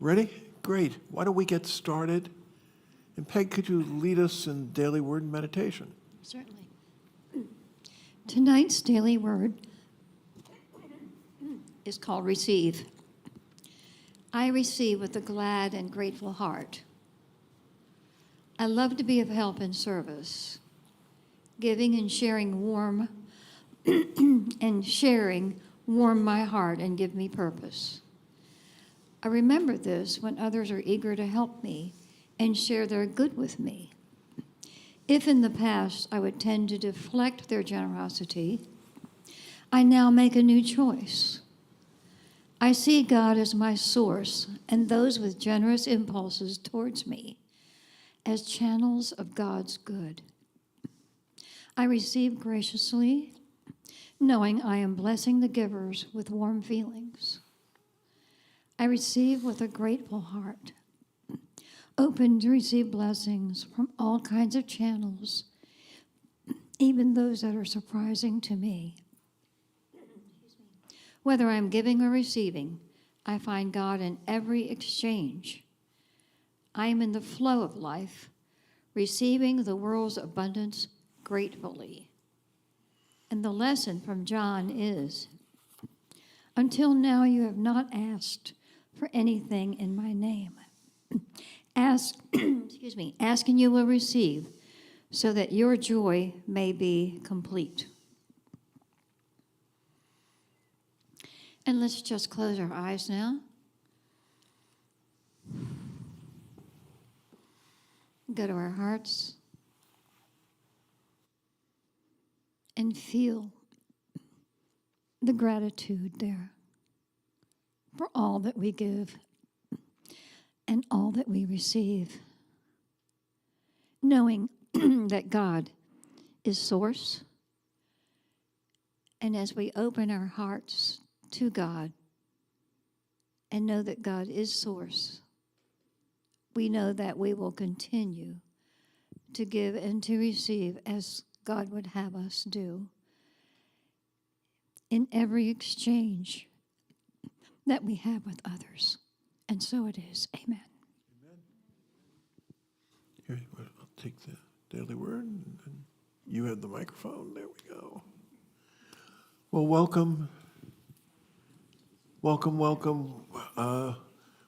Ready? Great. Why don't we get started? And Peg, could you lead us in daily word and meditation? Certainly. Tonight's daily word is called receive. I receive with a glad and grateful heart. I love to be of help and service. Giving and sharing warm warm my heart and give me purpose. I remember this when others are eager to help me and share their good with me. If in the past I would tend to deflect their generosity, I now make a new choice. I see God as my source and those with generous impulses towards me as channels of God's good. I receive graciously, knowing I am blessing the givers with warm feelings. I receive with a grateful heart, open to receive blessings from all kinds of channels, even those that are surprising to me. Whether I'm giving or receiving, I find God in every exchange. I am in the flow of life, receiving the world's abundance gratefully. And the lesson from John is, until now you have not asked for anything in my name. Ask, ask and you will receive, so that your joy may be complete. And let's just close our eyes now. Go to our hearts and feel the gratitude there for all that we give and all that we receive, knowing that God is source. And as we open our hearts to God and know that God is source, we know that we will continue to give and to receive as God would have us do in every exchange that we have with others. And so it is. Amen. Here, I'll take the daily word, and you have the microphone. There we go. Well, welcome.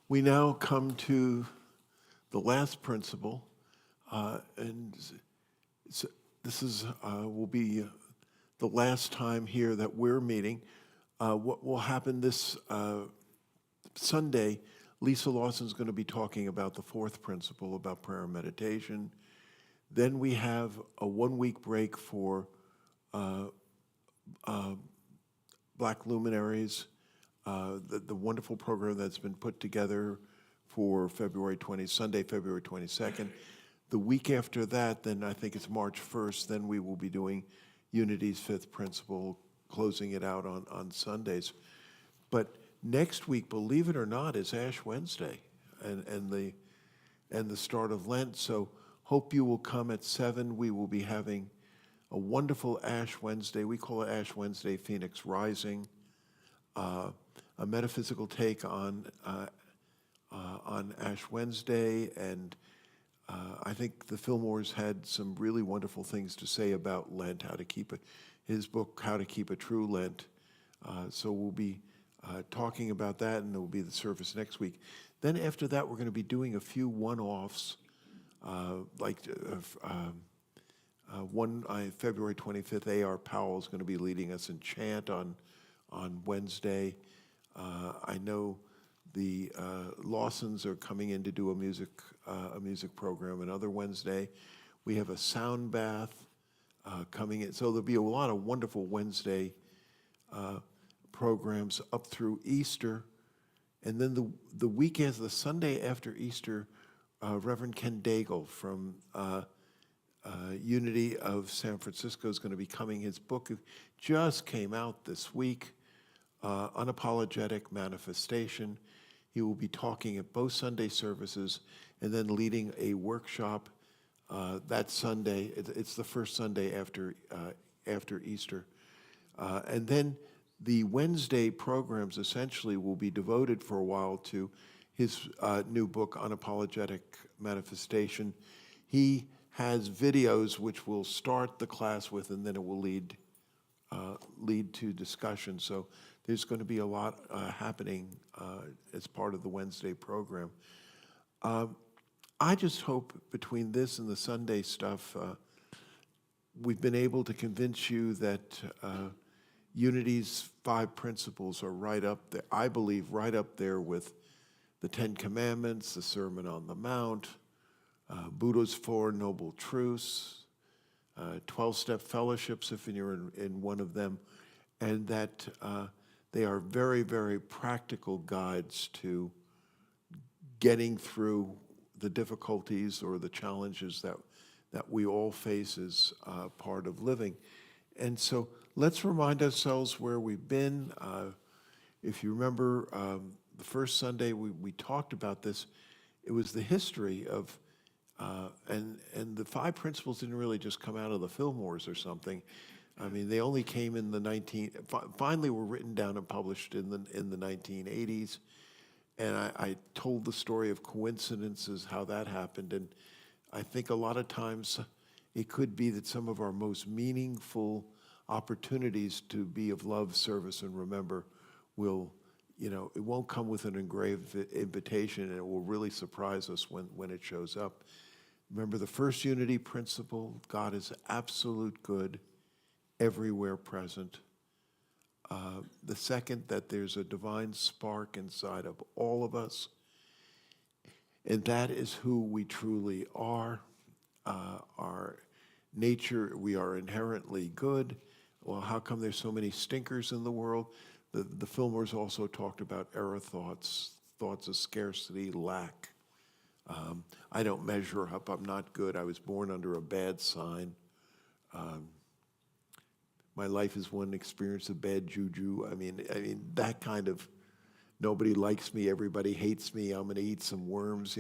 We now come to the last principle, and this is will be the last time here that we're meeting. What will happen this Sunday, Lisa Lawson's going to be talking about the fourth principle, about prayer and meditation. Then we have a 1-week break for Black Luminaries, the wonderful program that's been put together for Sunday, February 22nd. The week after that, then I think it's March 1st, then we will be doing Unity's fifth principle, closing it out on Sundays. But next week, believe it or not, is Ash Wednesday and the start of Lent. So hope you will come at 7. We will be having a wonderful Ash Wednesday. We call it Ash Wednesday Phoenix Rising, a metaphysical take on Ash Wednesday. And I think the Fillmores had some really wonderful things to say about Lent, his book, How to Keep a True Lent. So we'll be talking about that, and there will be the service next week. Then after that, we're going to be doing a few one-offs, February 25th, A.R. Powell is going to be leading us in chant on Wednesday. I know the Lawsons are coming in to do a music program another Wednesday. We have a sound bath coming in. So there'll be a lot of wonderful Wednesday programs up through Easter. And then the weekend, the Sunday after Easter, Reverend Ken Daigle from Unity of San Francisco is going to be coming. His book just came out this week, Unapologetic Manifestation. He will be talking at both Sunday services and then leading a workshop that Sunday. It's the first Sunday after Easter. And then the Wednesday programs essentially will be devoted for a while to his new book, Unapologetic Manifestation. He has videos which will start the class with, and then it will lead to discussion. So there's going to be a lot happening as part of the Wednesday program. I just hope between this and the Sunday stuff, we've been able to convince you that Unity's 5 principles are right up there, I believe, right up there with the 10 Commandments, the Sermon on the Mount, Buddha's 4 Noble Truths, 12-step fellowships, if you're in one of them, and that they are very, very practical guides to getting through the difficulties or the challenges that we all face as part of living. And so let's remind ourselves where we've been. If you remember the first Sunday we talked about this, it was the history of, and the 5 principles didn't really just come out of the Fillmores or something. I mean, they only came in finally were written down and published in the 1980s. And I told the story of coincidences, how that happened. And I think a lot of times it could be that some of our most meaningful opportunities to be of love, service, and remember will, it won't come with an engraved invitation, and it will really surprise us when it shows up. Remember the first unity principle: God is absolute good, everywhere present. The second, that there's a divine spark inside of all of us, and that is who we truly are. Our nature, we are inherently good. Well, how come there's so many stinkers in the world? The Fillmores also talked about error thoughts, thoughts of scarcity, lack. I don't measure up, I'm not good, I was born under a bad sign. My life is one experience of bad juju. I mean that kind of, nobody likes me, everybody hates me, I'm going to eat some worms,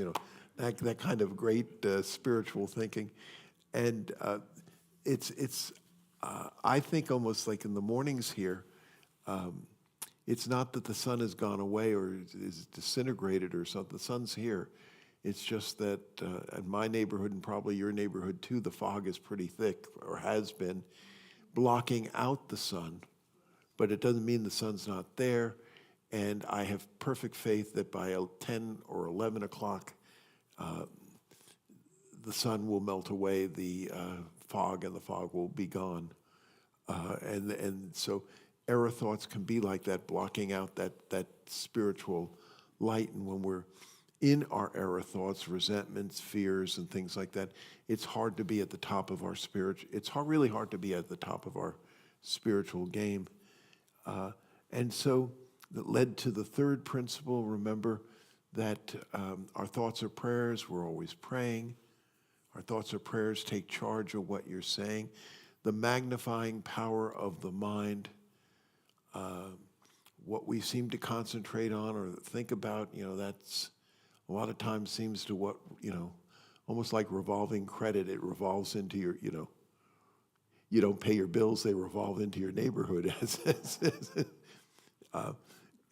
that kind of great spiritual thinking. And it's I think almost like in the mornings here, it's not that the sun has gone away or is disintegrated or something. The sun's here. It's just that in my neighborhood, and probably your neighborhood too, the fog is pretty thick, or has been, blocking out the sun. But it doesn't mean the sun's not there. And I have perfect faith that by 10 or 11 o'clock, the sun will melt away the fog, and the fog will be gone. And so error thoughts can be like that, blocking out that spiritual light. And when we're in our error thoughts, resentments, fears, and things like that, it's hard to be at the top of our really hard to be at the top of our spiritual game. And so that led to the third principle. Remember that our thoughts are prayers. We're always praying. Our thoughts are prayers. Take charge of what you're saying. The magnifying power of the mind. What we seem to concentrate on or think about, that's a lot of times seems to what, almost like revolving credit. It revolves into your, you don't pay your bills, they revolve into your neighborhood.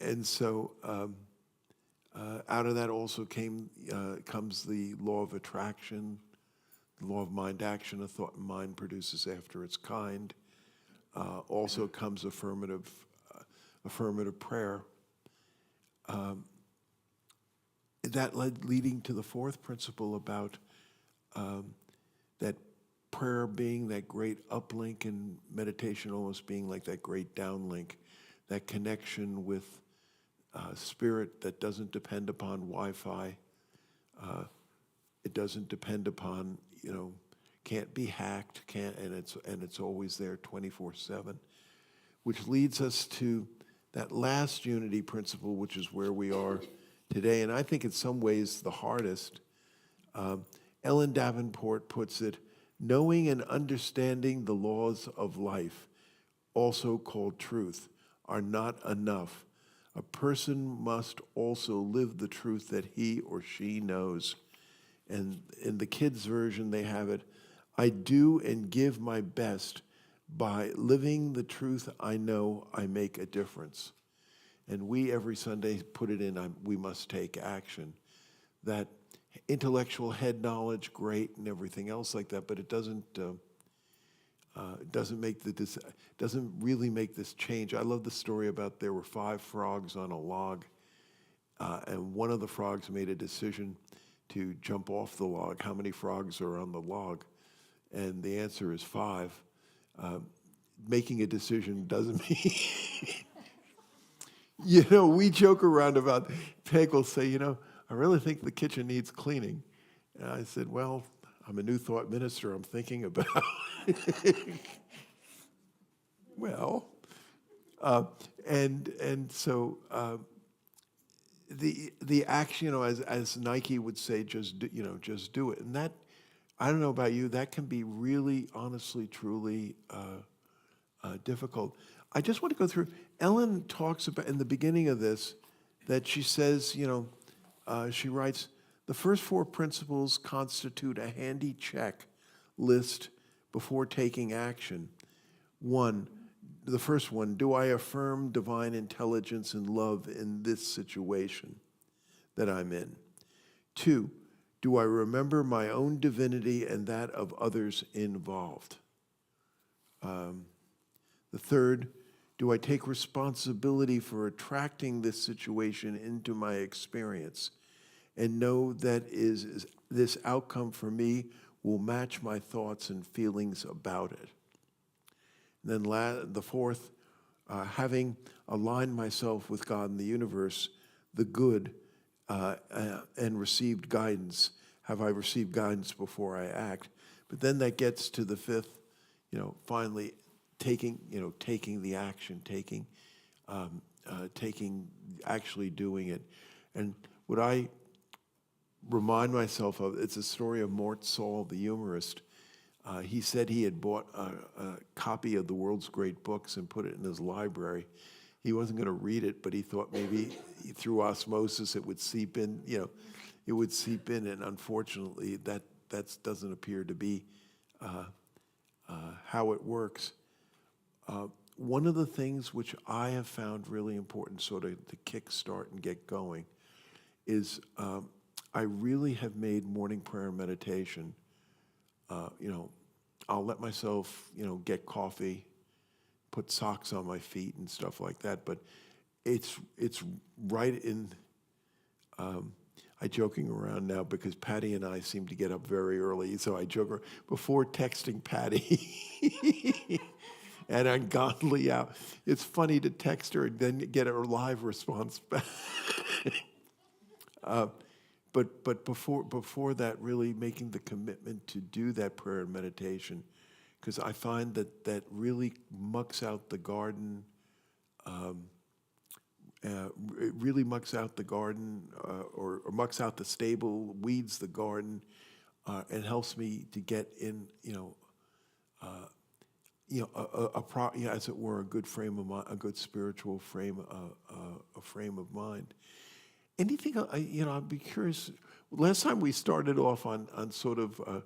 And so out of that also comes the law of attraction, the law of mind action. A thought and mind produces after its kind. Also comes affirmative prayer. That leading to the fourth principle about that prayer being that great uplink, and meditation almost being like that great downlink, that connection with spirit that doesn't depend upon Wi-Fi. It doesn't depend upon, can't be hacked, and it's always there 24/7, which leads us to that last unity principle, which is where we are today, and I think in some ways the hardest. Ellen Davenport puts it, knowing and understanding the laws of life, also called truth, are not enough. A person must also live the truth that he or she knows. And in the kids' version, they have it, I do and give my best. By living the truth I know, I make a difference. and we every Sunday put it in, we must take action. That intellectual head knowledge, great, and everything else like that, but it doesn't doesn't really make this change. I love the story about there were 5 frogs on a log, and one of the frogs made a decision to jump off the log. How many frogs are on the log? And the answer is 5. Making a decision doesn't mean. We joke around about, Peg will say, I really think the kitchen needs cleaning. And I said, well, I'm a New Thought minister. I'm thinking about. Well, and so the action, as Nike would say, just do it. And that, I don't know about you, that can be really, honestly, truly difficult. I just want to go through. Ellen talks about in the beginning of this that she says, she writes, the first 4 principles constitute a handy check list before taking action. 1, the first one, do I affirm divine intelligence and love in this situation that I'm in? 2, do I remember my own divinity and that of others involved? The third, do I take responsibility for attracting this situation into my experience and know that this outcome for me will match my thoughts and feelings about it? And then the fourth, having aligned myself with God and the universe, the good, and received guidance. Have I received guidance before I act? But then that gets to the fifth, finally taking the action, actually doing it. And what I remind myself of, it's a story of Mort Saul, the humorist. He said he had bought a copy of the world's great books and put it in his library. He wasn't going to read it, but he thought maybe through osmosis it would seep in. It would seep in, and unfortunately, that doesn't appear to be how it works. One of the things which I have found really important, sort of to kickstart and get going, is I really have made morning prayer and meditation. I'll let myself, get coffee, put socks on my feet and stuff like that. But it's right in. I joking around now because Patty and I seem to get up very early, so I joke before texting Patty. And ungodly out. It's funny to text her and then get a live response back. But before that, really making the commitment to do that prayer and meditation, because I find that really mucks out the garden. It really mucks out the garden, or mucks out the stable, weeds the garden, and helps me to get in, as it were, a good frame of mind, a good spiritual frame, a frame of mind. Anything, I'd be curious. Last time we started off on sort of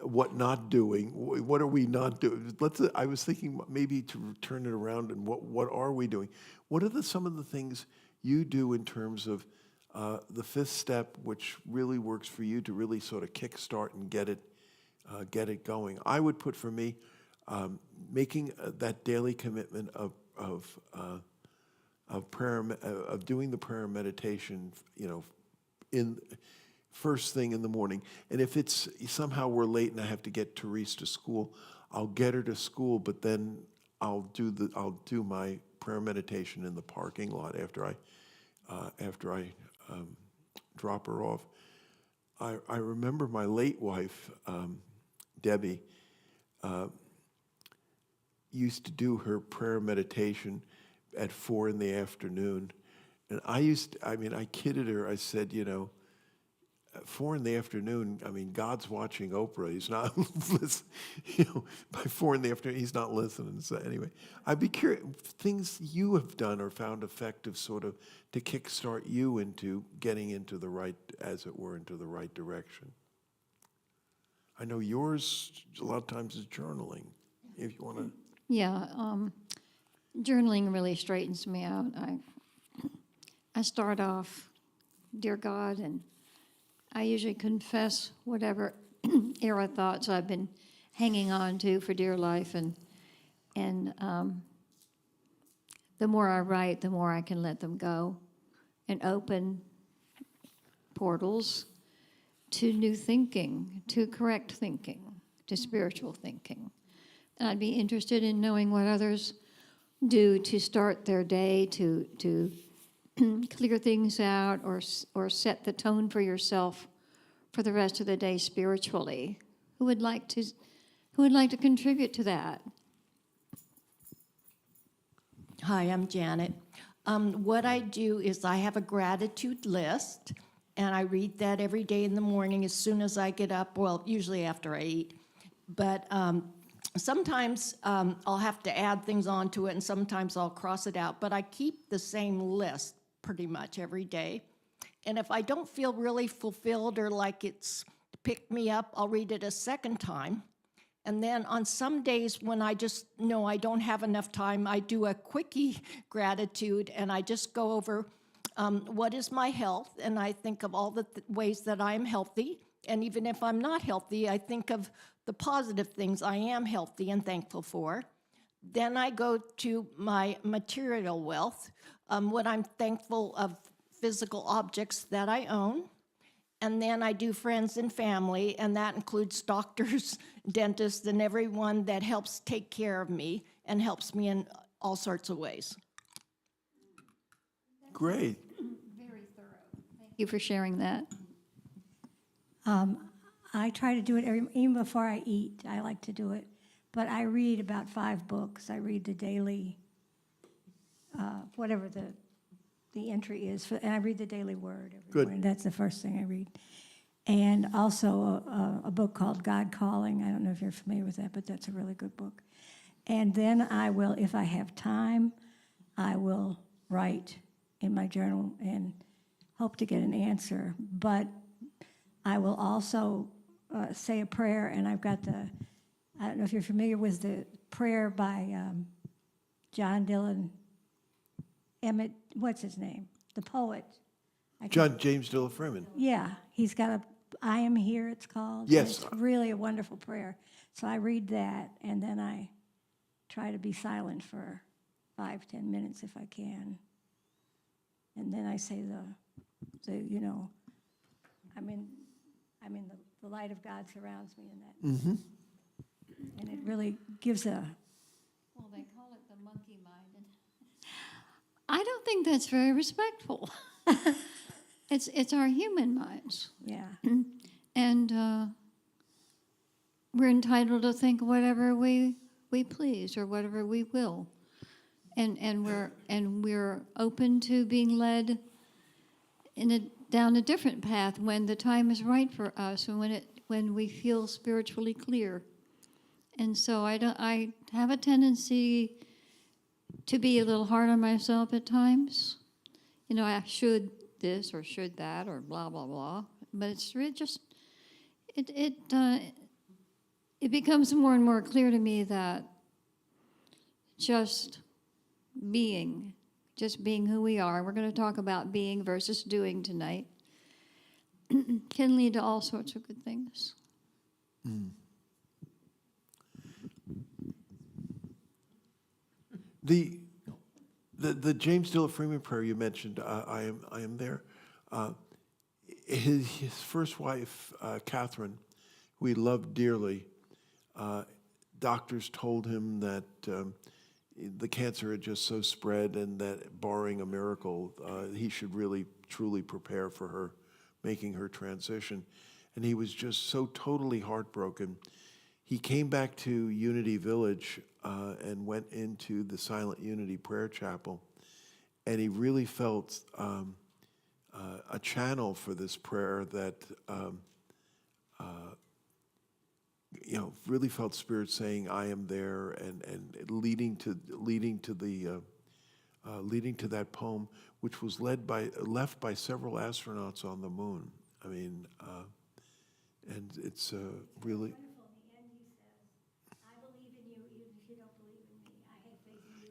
what not doing. What are we not doing? I was thinking maybe to turn it around and what are we doing? What are some of the things you do in terms of the fifth step, which really works for you to really sort of kickstart and get it going? I would put for me making that daily commitment of prayer, of doing the prayer and meditation, in first thing in the morning. And if it's somehow we're late and I have to get Therese to school, I'll get her to school, but then I'll do my prayer meditation in the parking lot after I drop her off. I remember my late wife, Debbie, used to do her prayer meditation at 4 p.m. And I kidded her. I said, at 4 p.m, God's watching Oprah. He's not listening. By 4 p.m, he's not listening. So anyway, I'd be curious, things you have done or found effective sort of to kickstart you into getting into the right, as it were, into the right direction. I know yours a lot of times is journaling, if you want to. Yeah, journaling really straightens me out. I start off, dear God, and I usually confess whatever era thoughts I've been hanging on to for dear life, and the more I write, the more I can let them go and open portals to new thinking, to correct thinking, to spiritual thinking. And I'd be interested in knowing what others do to start their day, to clear things out, or set the tone for yourself for the rest of the day spiritually. Who would like to contribute to that? Hi, I'm Janet. What I do is I have a gratitude list, and I read that every day in the morning as soon as I get up, well, usually after I eat. But sometimes I'll have to add things onto it, and sometimes I'll cross it out. But I keep the same list pretty much every day. And if I don't feel really fulfilled or like it's picked me up, I'll read it a second time. And then on some days when I just know I don't have enough time, I do a quickie gratitude, and I just go over what is my health, and I think of all the ways that I am healthy. And even if I'm not healthy, I think of the positive things I am healthy and thankful for. Then I go to my material wealth, what I'm thankful of, physical objects that I own. And then I do friends and family, and that includes doctors, dentists, and everyone that helps take care of me and helps me in all sorts of ways. Great. Very thorough. Thank you for sharing that. I try to do it even before I eat. I like to do it. But I read about 5 books. I read the daily, whatever the entry is, and I read the Daily Word every Good. morning. That's the first thing I read. And also a book called God Calling. I don't know if you're familiar with that, but that's a really good book. And then I will, if I have time, I will write in my journal and hope to get an answer. But I will also say a prayer, and I've got I don't know if you're familiar with the prayer by John Dylan Emmett, what's his name? The poet. John James Dilla Freeman. Yeah, he's got I Am Here, it's called. Yes. It's really a wonderful prayer. So I read that, and then I try to be silent for 5-10 minutes if I can. And then I say the light of God surrounds me in that. Mm-hmm. And it really gives Well, they call it the monkey mind. I don't think that's very respectful. It's our human minds. yeah. And we're entitled to think whatever we please or whatever we will, and we're open to being led down a different path when the time is right for us and when we feel spiritually clear. And so I have a tendency to be a little hard on myself at times. You know, I should this or should that or blah blah blah. But it's really just it becomes more and more clear to me that just being who we are. We're going to talk about being versus doing tonight. Can lead to all sorts of good things. Mm. The James Dilla Freeman prayer you mentioned, I am there. His first wife, Catherine, who he loved dearly, doctors told him that the cancer had just so spread and that barring a miracle, he should really, truly prepare for her, making her transition. And he was just so totally heartbroken. He came back to Unity Village and went into the Silent Unity Prayer Chapel, and he really felt a channel for this prayer that really felt Spirit saying, "I am there," and leading to that poem, which was left by several astronauts on the moon. I mean, and it's really.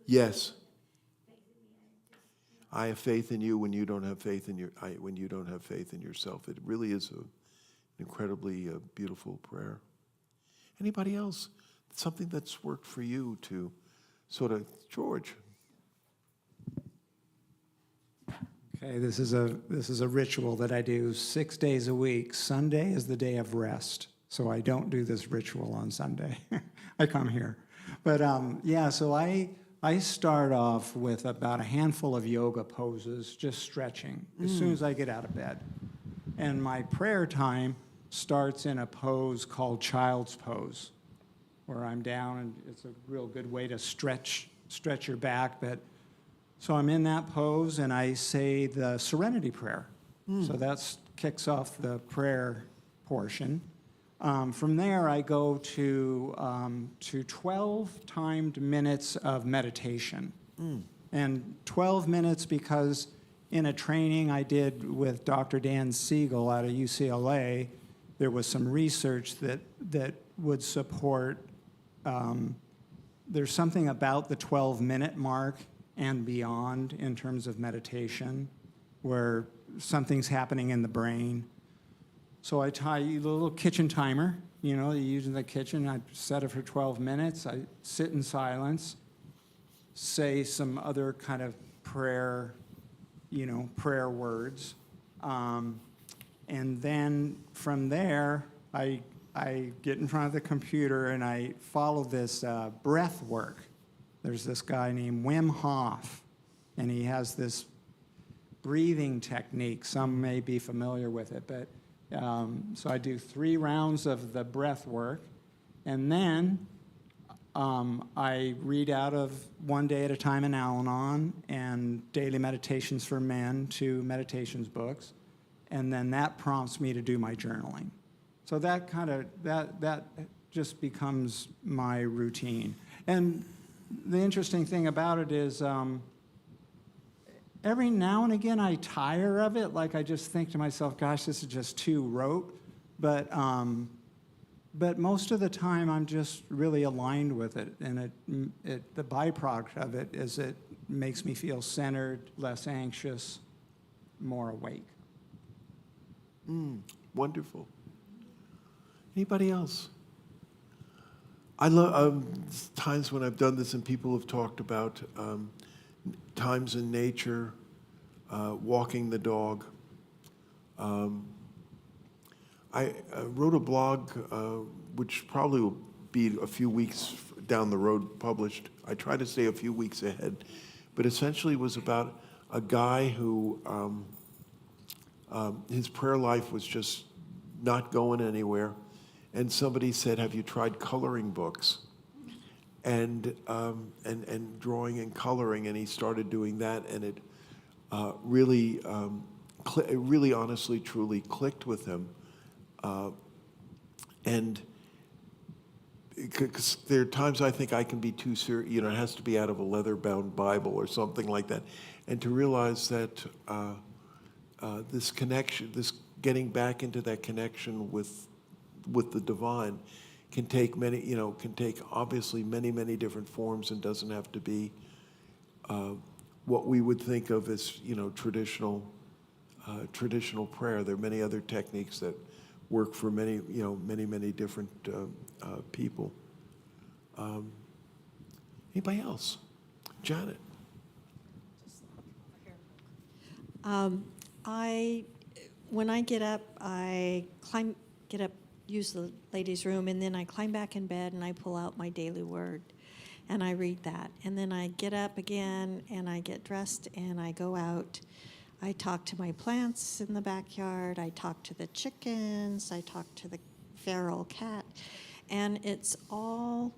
Yes. I have faith in you when you don't have faith in when you don't have faith in yourself. It really is an incredibly beautiful prayer. Anybody else? Something that's worked for you to sort of, George? Okay, this is a ritual that I do 6 days a week. Sunday is the day of rest, so I don't do this ritual on Sunday. I come here, but yeah. So I start off with about a handful of yoga poses, just stretching as soon as I get out of bed, and my prayer time starts in a pose called child's pose, where I'm down, and it's a real good way to stretch your back, but. So I'm in that pose, and I say the Serenity Prayer. So that kicks off the prayer portion. From there, I go to 12 timed minutes of meditation. And 12 minutes because in a training I did with Dr. Dan Siegel out of UCLA, there was some research that would support, there's something about the 12-minute mark and beyond in terms of meditation, where something's happening in the brain. So I tie a little kitchen timer, you use in the kitchen. I set it for 12 minutes. I sit in silence, say some other kind of prayer, prayer words. And then from there, I get in front of the computer and I follow this breath work. There's this guy named Wim Hof, and he has this breathing technique. Some may be familiar with it, but so I do 3 rounds of the breath work, and then I read out of One Day at a Time in Al-Anon and Daily Meditations for Men, 2 meditations books, and then that prompts me to do my journaling. So that that just becomes my routine. And the interesting thing about it is every now and again I tire of it. Like I just think to myself, gosh, this is just too rote. But most of the time I'm just really aligned with it. And the byproduct of it is it makes me feel centered, less anxious, more awake. Wonderful. Anybody else? I love times when I've done this and people have talked about times in nature, walking the dog. I wrote a blog, which probably will be a few weeks down the road published. I try to stay a few weeks ahead, but essentially was about a guy who his prayer life was just not going anywhere. And somebody said, "Have you tried coloring books?" And drawing and coloring, and he started doing that, and it really, honestly, truly clicked with him. And because there are times I think I can be too serious, it has to be out of a leather-bound Bible or something like that, and to realize that this connection, this getting back into that connection with the divine can take obviously many different forms, and doesn't have to be what we would think of as traditional prayer. There are many other techniques that work for many different people. Anybody else? Janet. When I get up, use the ladies' room, and then I climb back in bed and I pull out my daily word and I read that. And then I get up again and I get dressed and I go out. I talk to my plants in the backyard. I talk to the chickens. I talk to the feral cat. And it's all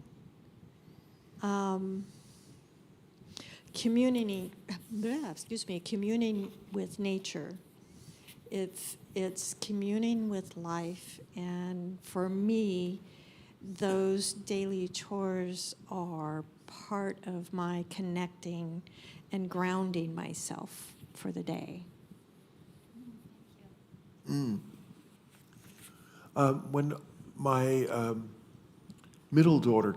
communing with nature. It's communing with life, and for me, those daily chores are part of my connecting and grounding myself for the day. When my middle daughter,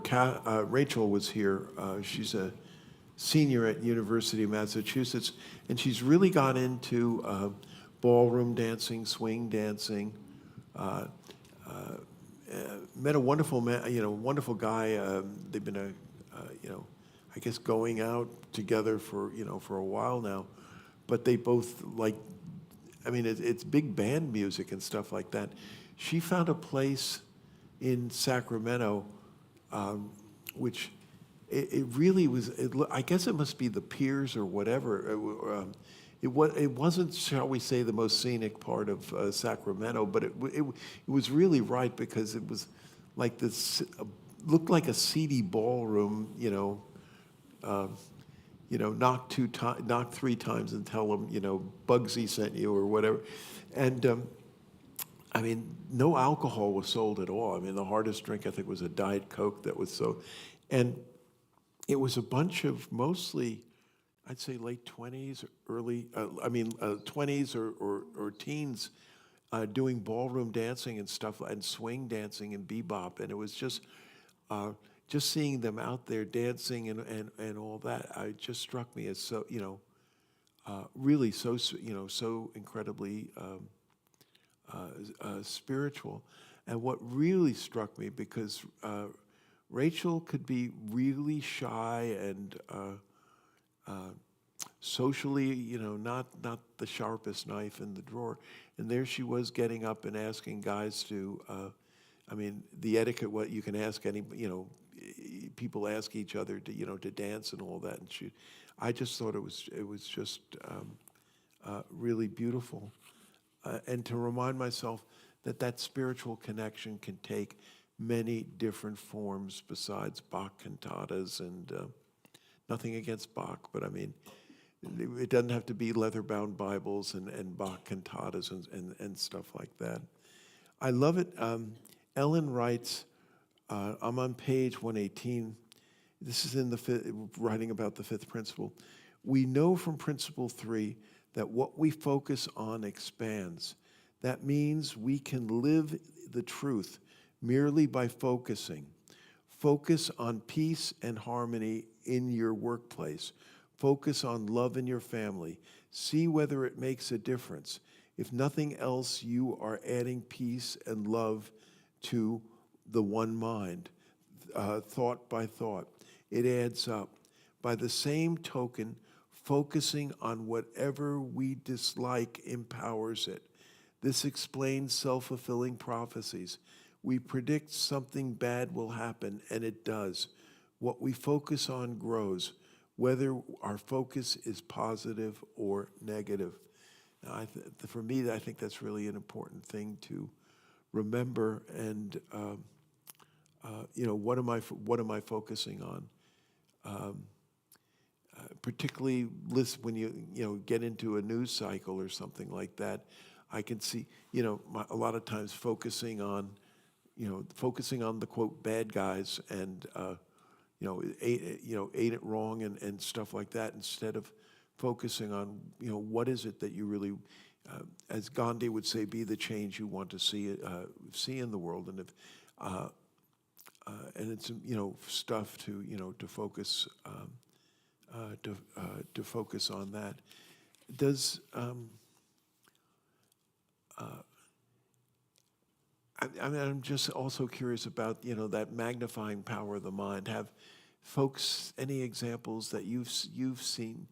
Rachel, was here, she's a senior at University of Massachusetts, and she's really got into ballroom dancing, swing dancing. Met a wonderful man, wonderful guy. They've been I guess going out together for for a while now, but they both like. I mean, it's big band music and stuff like that. She found a place in Sacramento, which it really was. I guess it must be the piers or whatever. It wasn't, shall we say, the most scenic part of Sacramento, but it was really right because it was like this, looked like a seedy ballroom, knock three times and tell them, Bugsy sent you or whatever. And I mean, no alcohol was sold at all. I mean, the hardest drink, I think, was a Diet Coke that was sold. And it was a bunch of mostly, I'd say late 20s, 20s or teens doing ballroom dancing and stuff, and swing dancing and bebop. And it was just seeing them out there dancing and all that, it just struck me as so, really so, so incredibly spiritual. And what really struck me, because Rachel could be really shy and socially, not the sharpest knife in the drawer. And there she was getting up and asking guys to, the etiquette, what you can ask any, people ask each other to, to dance and all that. And I just thought it was just really beautiful. And to remind myself that spiritual connection can take many different forms besides Bach cantatas and nothing against Bach, but I mean, it doesn't have to be leather-bound Bibles and Bach cantatas and stuff like that. I love it. Ellen writes, I'm on page 118. This is in writing about the fifth principle. We know from principle 3 that what we focus on expands. That means we can live the truth merely by focusing. Focus on peace and harmony in your workplace. Focus on love in your family. See whether it makes a difference. If nothing else, you are adding peace and love to the one mind, thought by thought. It adds up. By the same token, focusing on whatever we dislike empowers it. This explains self-fulfilling prophecies. We predict something bad will happen, and it does. What we focus on grows, whether our focus is positive or negative. Now, for me, I think that's really an important thing to remember. And what am I focusing on? Particularly when you get into a news cycle or something like that, I can see a lot of times focusing on the quote bad guys and ain't it wrong and stuff like that, instead of focusing on what is it that you really, as Gandhi would say, be the change you want to see in the world. And if and it's stuff to focus to focus on that. Does I'm just also curious about that magnifying power of the mind. Have folks any examples that you've seen?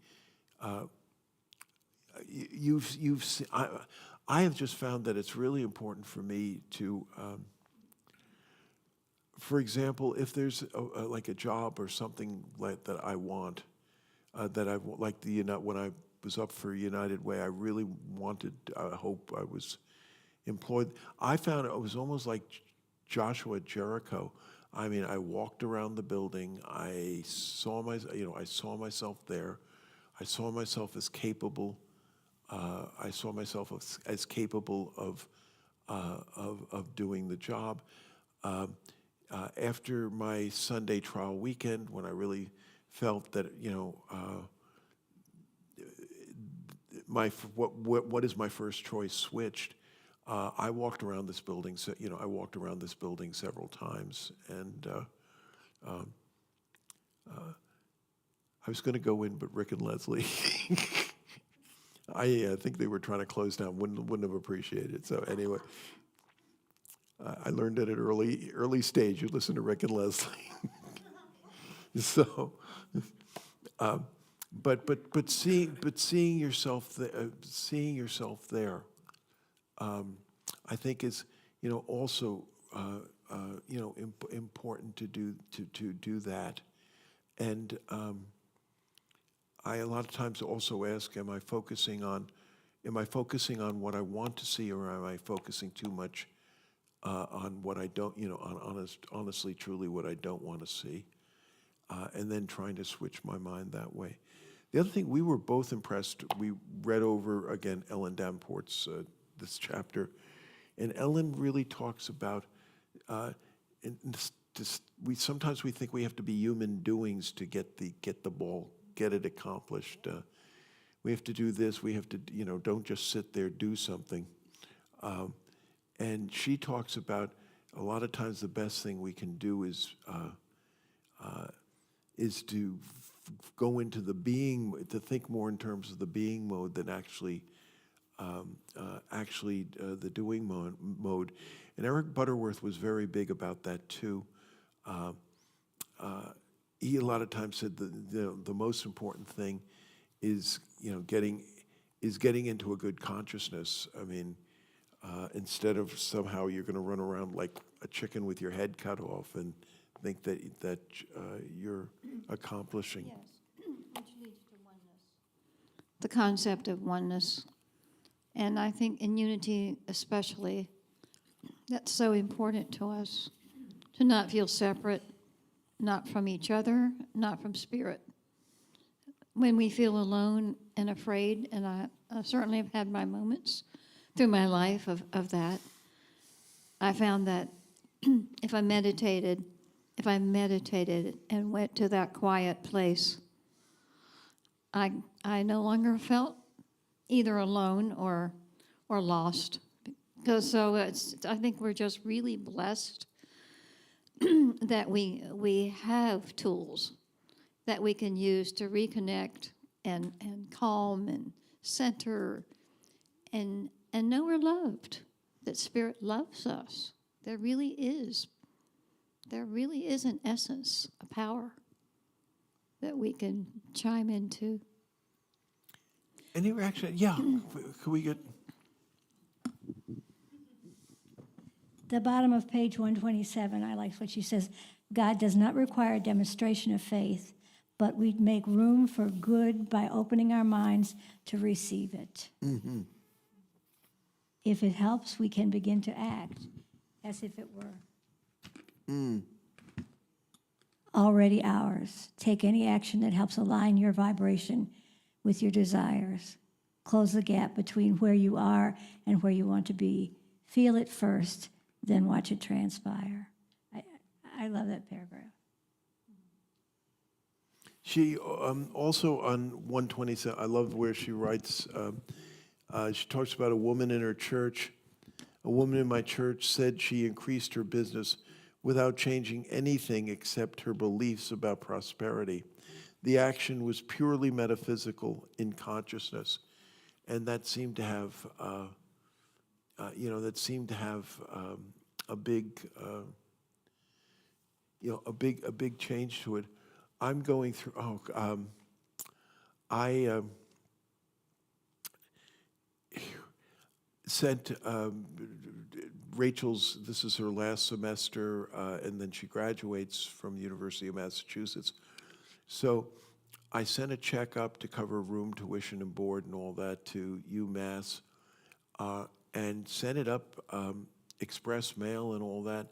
You've seen. I have just found that it's really important for me to. For example, if there's like a job or something like that I want, that I like when I was up for United Way, I really wanted. I hope I was employed. I found it was almost like Joshua Jericho. I mean, I walked around the building. I saw myself there. I saw myself as capable. I saw myself as capable of doing the job. After my Sunday trial weekend, when I really felt that what is my first choice switched, I walked around this building. So I walked around this building several times, and I was going to go in, but Rick and Leslie, I think they were trying to close down. Wouldn't have appreciated it. So anyway, I learned at an early stage. You listen to Rick and Leslie. So, but seeing yourself there, I think is also important to do that, and I a lot of times also ask, am I focusing on what I want to see, or am I focusing too much on what I don't, honestly, truly what I don't want to see, and then trying to switch my mind that way. The other thing, we were both impressed. We read over again Ellen Davenport's this chapter, and Ellen really talks about. Sometimes we think we have to be human doings to get it accomplished. We have to do this. We have to, don't just sit there, do something. And she talks about a lot of times the best thing we can do is to go into the being, to think more in terms of the being mode than actually the doing mode. And Eric Butterworth was very big about that too. He a lot of times said the most important thing is getting into a good consciousness. I mean, instead of somehow you're going to run around like a chicken with your head cut off and think that you're accomplishing. Yes, which leads to oneness. The concept of oneness. And I think in unity especially, that's so important to us, to not feel separate, not from each other, not from spirit. When we feel alone and afraid, and I certainly have had my moments through my life of that, I found that if I meditated and went to that quiet place, I no longer felt either alone or lost. Because I think we're just really blessed that we have tools that we can use to reconnect and calm and center and know we're loved, that Spirit loves us. There really is an essence, a power that we can chime into. Any reaction? Yeah. Could we get? The bottom of page 127, I like what she says. God does not require a demonstration of faith, but we make room for good by opening our minds to receive it. Mm-hmm. If it helps, we can begin to act as if it were already ours. Take any action that helps align your vibration with your desires. Close the gap between where you are and where you want to be. Feel it first, then watch it transpire. I love that paragraph. She also on 127, I love where she writes, she talks about a woman in her church. A woman in my church said she increased her business without changing anything except her beliefs about prosperity. The action was purely metaphysical in consciousness, and that seemed to have, a big change to it. I'm going through. I sent Rachel's. This is her last semester, and then she graduates from the University of Massachusetts. So I sent a check up to cover room, tuition, and board, and all that to UMass, and sent it up express mail and all that.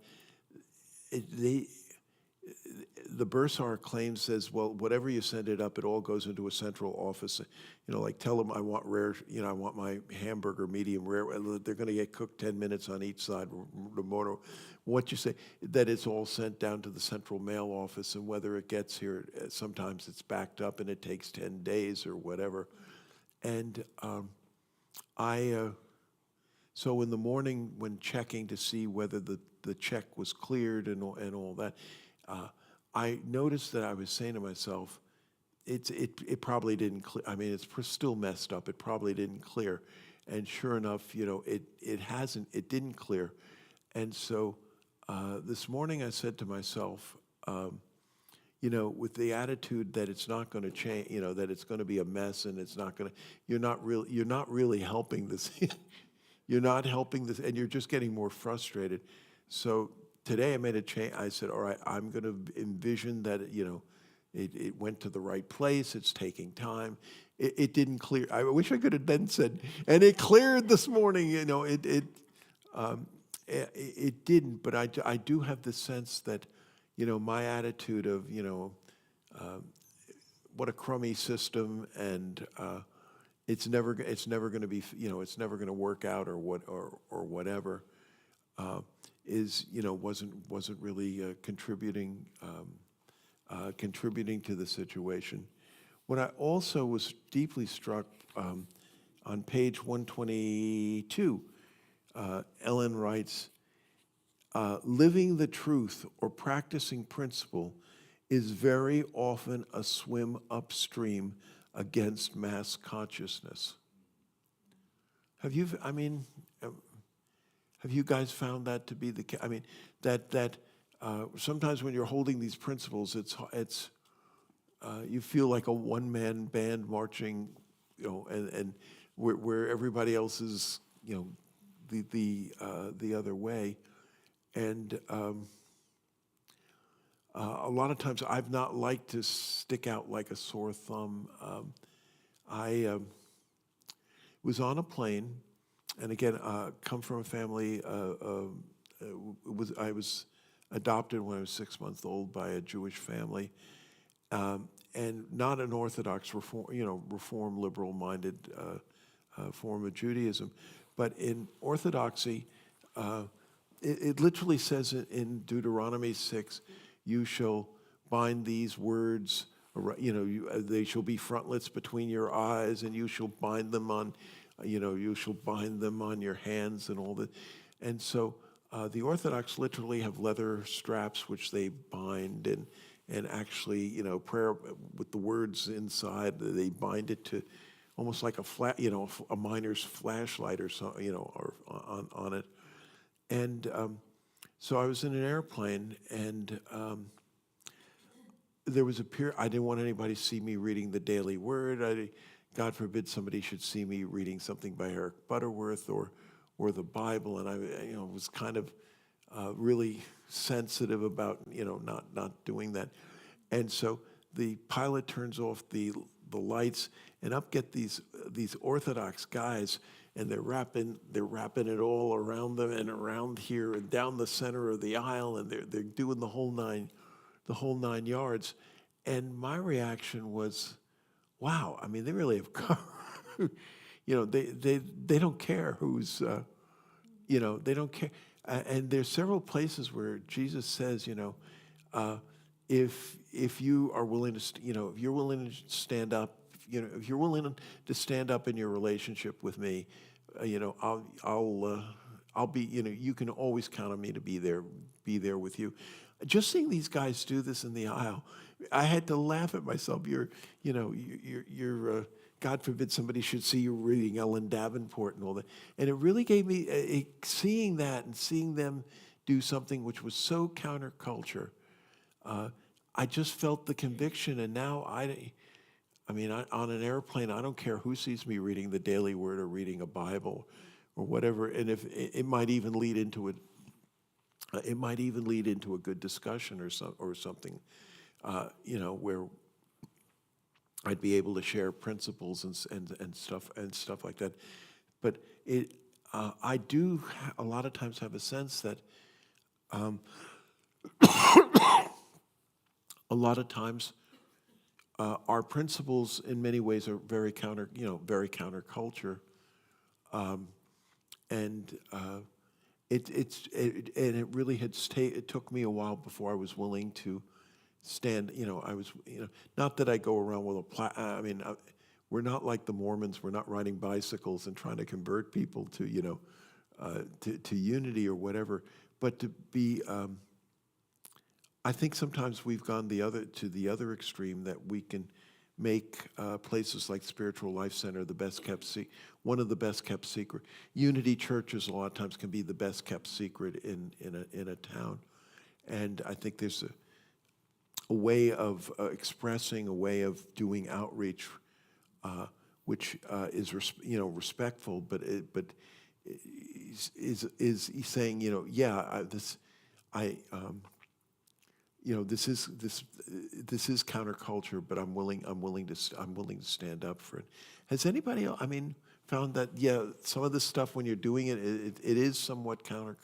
The bursar claim says, well, whatever you send it up, it all goes into a central office. Like tell them I want rare, I want my hamburger medium rare. They're going to get cooked 10 minutes on each side. No matter what you say, that it's all sent down to the central mail office, and whether it gets here, sometimes it's backed up and it takes 10 days or whatever. And so in the morning when checking to see whether the check was cleared and all that, I noticed that I was saying to myself, it probably didn't clear. I mean, it's still messed up. It probably didn't clear, and sure enough, it didn't clear, and so this morning I said to myself, with the attitude that it's not going to change, that it's going to be a mess, and it's not going to, you're not really helping this, you're not helping this, and you're just getting more frustrated. So today I made a change. I said, all right, I'm going to envision that, it went to the right place. It's taking time. It didn't clear. I wish I could have then said, and it cleared this morning. It didn't. But I do have the sense that, my attitude of, what a crummy system, and it's never going to be, it's never going to work out, or whatever, wasn't really contributing to the situation. What I also was deeply struck, on page 122, Ellen writes, living the truth or practicing principle is very often a swim upstream against mass consciousness. Have you guys found that to be the case? I mean, that sometimes when you're holding these principles, it's you feel like a one-man band marching, and where everybody else is, the other way, and a lot of times I've not liked to stick out like a sore thumb. I was on a plane, and again, come from a family. I was adopted when I was 6 months old by a Jewish family, and not an Orthodox reform liberal-minded form of Judaism, but in Orthodoxy, it literally says in Deuteronomy 6, you shall bind these words, they shall be frontlets between your eyes, and you shall bind them on, you shall bind them on your hands and all that. And so the Orthodox literally have leather straps which they bind, and actually, prayer with the words inside, they bind it to almost like a miner's flashlight or so, or on it. And so I was in an airplane, and there was a period, I didn't want anybody to see me reading the Daily Word. God forbid somebody should see me reading something by Eric Butterworth or the Bible, and I was kind of really sensitive about not doing that. And so the pilot turns off the lights, and up get these Orthodox guys, and they're wrapping it all around them and around here and down the center of the aisle, and they're doing the whole 9 yards. And my reaction was, wow, I mean, they really have covered. They don't care who's, they don't care. And there's several places where Jesus says, if you are willing to, if you're willing to stand up, if you're willing to stand up in your relationship with me, I'll be, you can always count on me to be there with you. Just seeing these guys do this in the aisle, I had to laugh at myself. You're God forbid somebody should see you reading Ellen Davenport and all that. And it really gave me, seeing that and seeing them do something which was so counterculture, I just felt the conviction. And now on an airplane, I don't care who sees me reading the Daily Word or reading a Bible or whatever. And if it might even lead into a good discussion or something, where I'd be able to share principles and stuff like that. But I do a lot of times have a sense that a lot of times our principles in many ways are very counterculture, and it really it took me a while before I was willing to stand. Not that I go around with we're not like the Mormons. We're not riding bicycles and trying to convert people to to unity or whatever. But to be, I think sometimes we've gone to the other extreme, that we can make places like Spiritual Life Center the best kept one of the best kept secret. Unity churches a lot of times can be the best kept secret in a town, and I think there's a way of expressing, a way of doing outreach, which is respectful, but is saying, this is counterculture, but I'm willing to stand up for it. Has anybody else, found that some of this stuff when you're doing it is somewhat counter?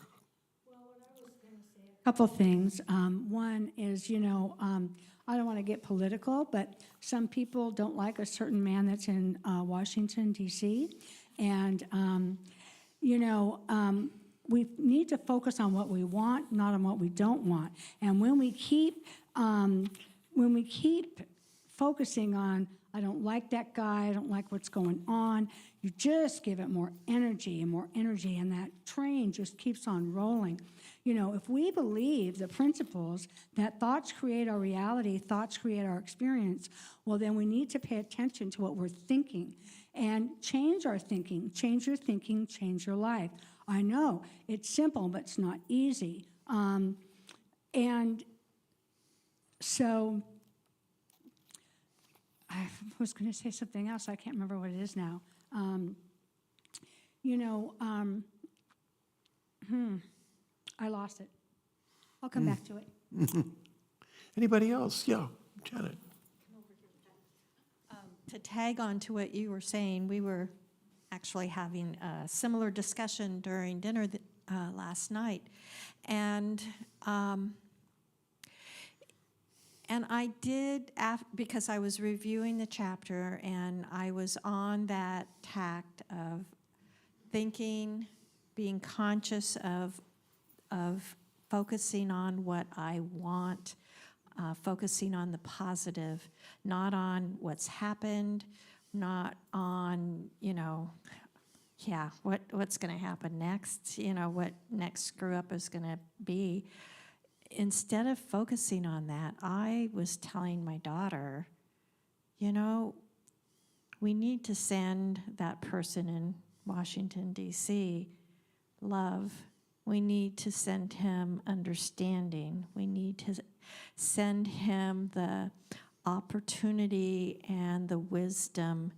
Couple things. One is, I don't want to get political, but some people don't like a certain man that's in Washington, D.C. And, we need to focus on what we want, not on what we don't want. And when we keep focusing on, I don't like that guy, I don't like what's going on, you just give it more energy, and that train just keeps on rolling. If we believe the principles that thoughts create our reality, thoughts create our experience, well, then we need to pay attention to what we're thinking and change our thinking. Change your thinking, change your life. I know it's simple, but it's not easy. And so I was going to say something else. I can't remember what it is now. I lost it. I'll come back to it. Anybody else? Yeah, Janet. To tag on to what you were saying, we were actually having a similar discussion during dinner last night, and I did, because I was reviewing the chapter, and I was on that tact of thinking, being conscious of focusing on what I want, focusing on the positive, not on what's happened, not on, what's going to happen next, what next screw up is going to be. Instead of focusing on that, I was telling my daughter, we need to send that person in Washington, D.C. love. We need to send him understanding. We need to send him the opportunity and the wisdom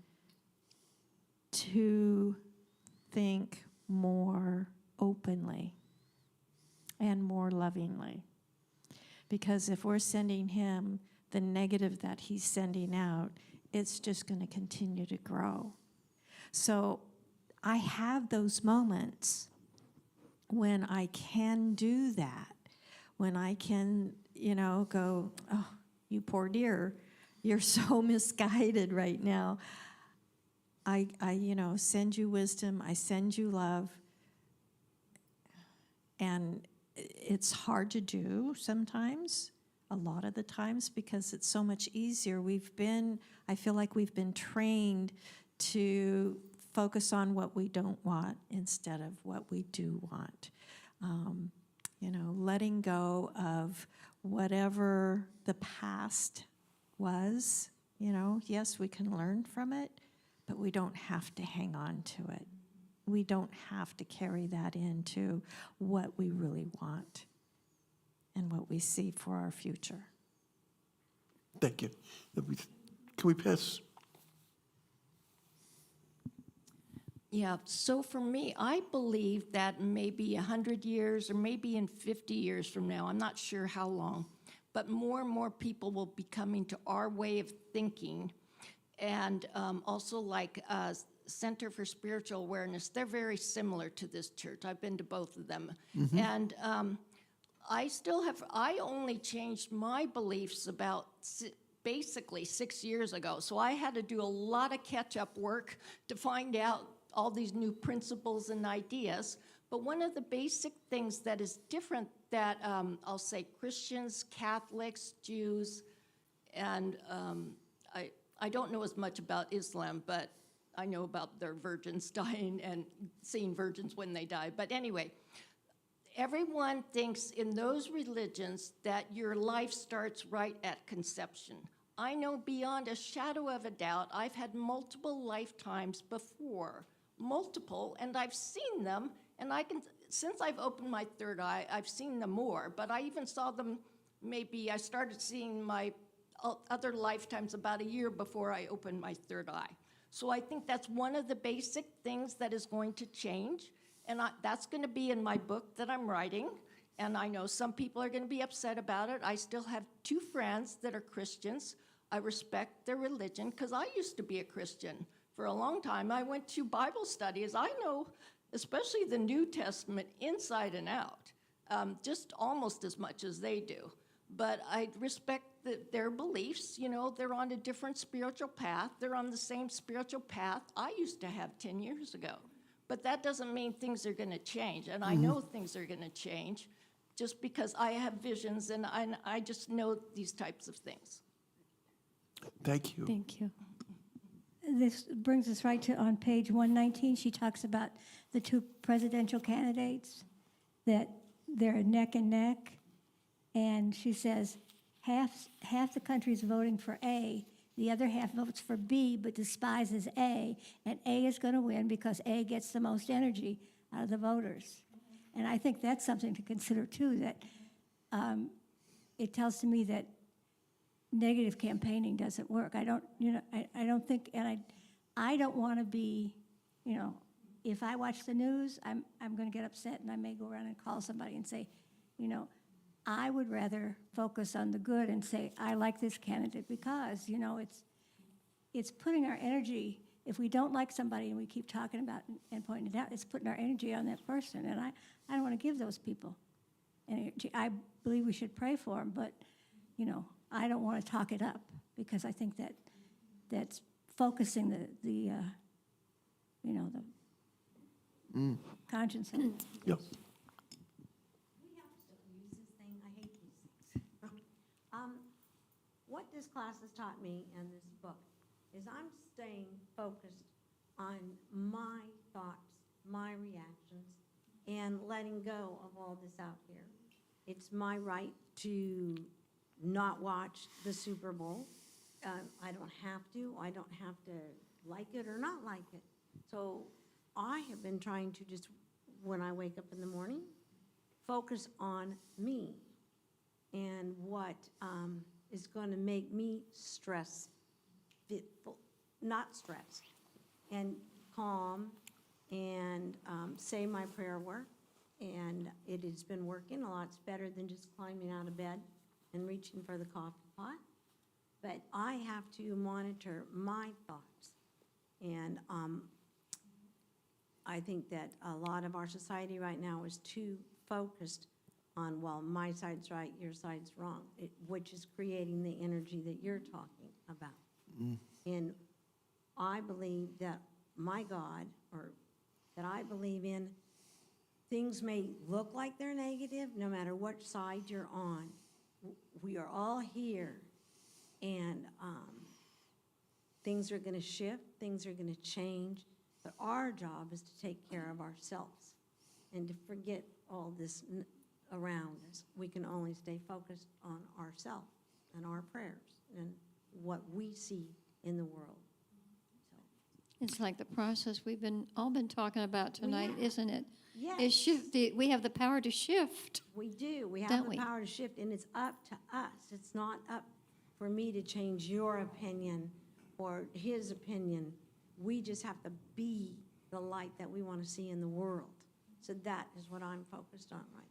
to think more openly and more lovingly. Because if we're sending him the negative that he's sending out, it's just going to continue to grow. So I have those moments when I can do that, when I can, go, oh, you poor dear, you're so misguided right now. I send you wisdom, I send you love, and it's hard to do sometimes, a lot of the times, because it's so much easier. I feel like we've been trained to focus on what we don't want instead of what we do want. Letting go of whatever the past was, yes, we can learn from it, but we don't have to hang on to it. We don't have to carry that into what we really want and what we see for our future. Thank you. Can we pass? Yeah, so for me, I believe that maybe 100 years or maybe in 50 years from now, I'm not sure how long, but more and more people will be coming to our way of thinking. And also like Center for Spiritual Awareness, they're very similar to this church. I've been to both of them. Mm-hmm. And I only changed my beliefs about basically 6 years ago. So I had to do a lot of catch-up work to find out all these new principles and ideas. But one of the basic things that is different that I'll say Christians, Catholics, Jews, and I don't know as much about Islam, but I know about their virgins dying and seeing virgins when they die. But anyway, everyone thinks in those religions that your life starts right at conception. I know beyond a shadow of a doubt I've had multiple lifetimes before, multiple, and I've seen them, and since I've opened my third eye, I've seen them more, but I even saw them, maybe I started seeing my other lifetimes about a year before I opened my third eye. So I think that's one of the basic things that is going to change, and that's going to be in my book that I'm writing. And I know some people are going to be upset about it. I still have 2 friends that are Christians. I respect their religion because I used to be a Christian for a long time. I went to Bible studies. I know, especially the New Testament, inside and out, just almost as much as they do. But I respect their beliefs. You know, they're on a different spiritual path. They're on the same spiritual path I used to have 10 years ago. But that doesn't mean things are going to change. And I know things are going to change just because I have visions and I just know these types of things. Thank you. Thank you. This brings us right to on page 119. She talks about the 2 presidential candidates, that they're neck and neck. And she says half the country is voting for A, the other half votes for B but despises A, and A is going to win because A gets the most energy out of the voters. And I think that's something to consider too, that it tells to me that negative campaigning doesn't work. I don't think, and I don't want to be, if I watch the news, I'm going to get upset and I may go around and call somebody and say, I would rather focus on the good and say, I like this candidate because, it's putting our energy, if we don't like somebody and we keep talking about and pointing it out, it's putting our energy on that person. And I don't want to give those people energy. I believe we should pray for them, but, I don't want to talk it up because I think that's focusing the conscience. Yeah. We have to use this thing. I hate these things. What this class has taught me and this book is I'm staying focused on my thoughts, my reactions, and letting go of all this out here. It's my right to not watch the Super Bowl. I don't have to. I don't have to like it or not like it. So I have been trying to just, when I wake up in the morning, focus on me and what is going to make me not stressed, and calm, and say my prayer work. And it has been working a lot better than just climbing out of bed and reaching for the coffee pot. But I have to monitor my thoughts. And I think that a lot of our society right now is too focused on, well, my side's right, your side's wrong, which is creating the energy that you're talking about. And I believe that my God, or that I believe in, things may look like they're negative no matter what side you're on. We are all here, and things are going to shift, things are going to change, but our job is to take care of ourselves and to forget all this around us. We can only stay focused on ourselves and our prayers and what we see in the world. So, It's like the process we've all been talking about tonight, have. isn't it? yes, It's we have the power to shift. we do. We have Don't the we? power to shift, and it's up to us. It's not up for me to change your opinion or his opinion. We just have to be the light that we want to see in the world. So that is what I'm focused on right